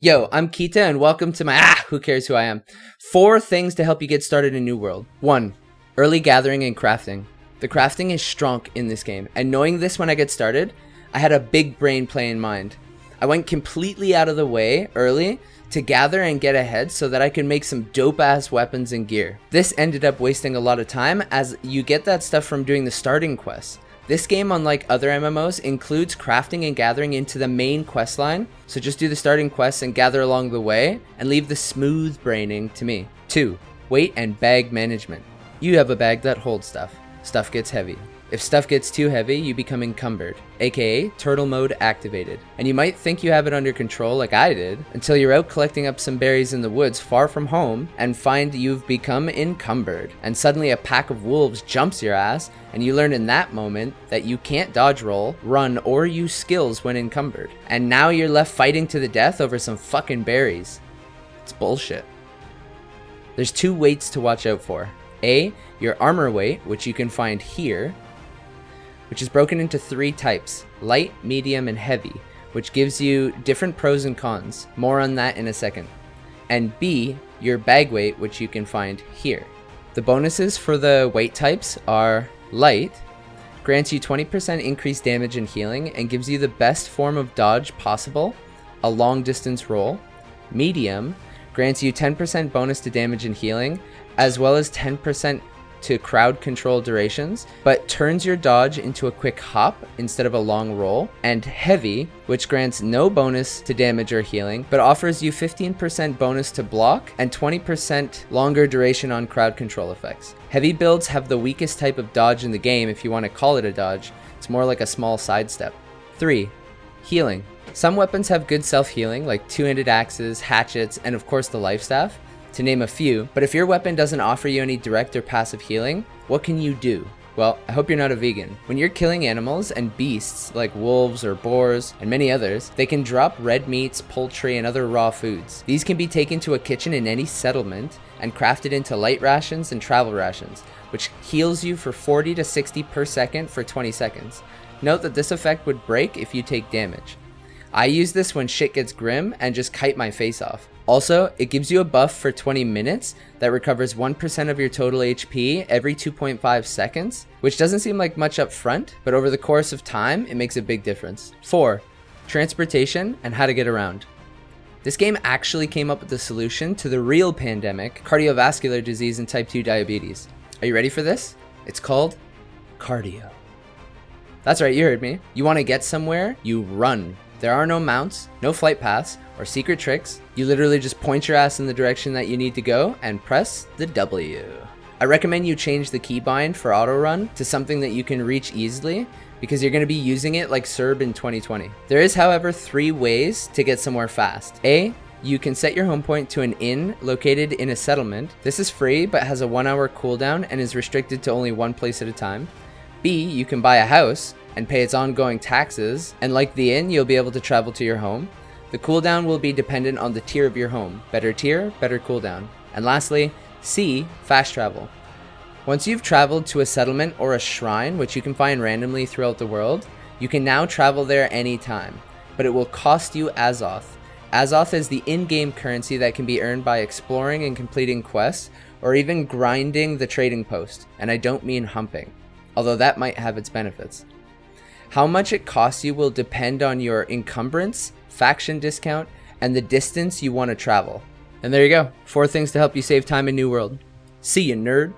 Yo, I'm Kita and welcome to my who cares who I am. 4 things to help you get started in New World. 1. Early gathering and crafting. The crafting is stronk in this game, and knowing this when I get started, I had a big brain play in mind. I went completely out of the way early to gather and get ahead so that I could make some dope ass weapons and gear. This ended up wasting a lot of time as you get that stuff from doing the starting quests. This game, unlike other MMOs, includes crafting and gathering into the main quest line, so just do the starting quests and gather along the way, and leave the smooth braining to me. 2. Weight and bag management. You have a bag that holds stuff. Stuff gets heavy. If stuff gets too heavy, you become encumbered, aka turtle mode activated. And you might think you have it under control like I did, until you're out collecting up some berries in the woods far from home and find you've become encumbered. And suddenly a pack of wolves jumps your ass, and you learn in that moment that you can't dodge roll, run, or use skills when encumbered. And now you're left fighting to the death over some fucking berries. It's bullshit. There's 2 weights to watch out for. A, your armor weight, which you can find here, which is broken into 3 types, light, medium, and heavy, which gives you different pros and cons. More on that in a second. And B, your bag weight, which you can find here. The bonuses for the weight types are light, grants you 20% increased damage and healing, and gives you the best form of dodge possible, a long distance roll. Medium grants you 10% bonus to damage and healing, as well as 10% to crowd control durations, but turns your dodge into a quick hop instead of a long roll. And heavy, which grants no bonus to damage or healing, but offers you 15% bonus to block and 20% longer duration on crowd control effects. Heavy builds have the weakest type of dodge in the game if you want to call it a dodge. It's more like a small sidestep. 3. Healing. Some weapons have good self-healing, like 2-handed axes, hatchets, and of course the life staff, to name a few, but if your weapon doesn't offer you any direct or passive healing, what can you do? Well, I hope you're not a vegan. When you're killing animals and beasts like wolves or boars and many others, they can drop red meats, poultry, and other raw foods. These can be taken to a kitchen in any settlement and crafted into light rations and travel rations, which heals you for 40 to 60 per second for 20 seconds. Note that this effect would break if you take damage. I use this when shit gets grim and just kite my face off. Also, it gives you a buff for 20 minutes that recovers 1% of your total HP every 2.5 seconds, which doesn't seem like much up front, but over the course of time, it makes a big difference. 4. Transportation and how to get around. This game actually came up with the solution to the real pandemic, cardiovascular disease and type 2 diabetes. Are you ready for this? It's called cardio. That's right, you heard me. You want to get somewhere, you run. There are no mounts, no flight paths, or secret tricks. You literally just point your ass in the direction that you need to go and press the W. I recommend you change the keybind for auto run to something that you can reach easily, because you're going to be using it like Serb in 2020. There is, however, 3 ways to get somewhere fast. A, you can set your home point to an inn located in a settlement. This is free but has a 1-hour cooldown and is restricted to only one place at a time. B, you can buy a house and pay its ongoing taxes, and like the inn, you'll be able to travel to your home. The cooldown will be dependent on the tier of your home. Better tier, better cooldown. And lastly, C, fast travel. Once you've traveled to a settlement or a shrine, which you can find randomly throughout the world, you can now travel there anytime, but it will cost you Azoth. Azoth is the in-game currency that can be earned by exploring and completing quests, or even grinding the trading post, and I don't mean humping, although that might have its benefits. How much it costs you will depend on your encumbrance, faction discount, and the distance you want to travel. And there you go, 4 things to help you save time in New World. See ya, nerd!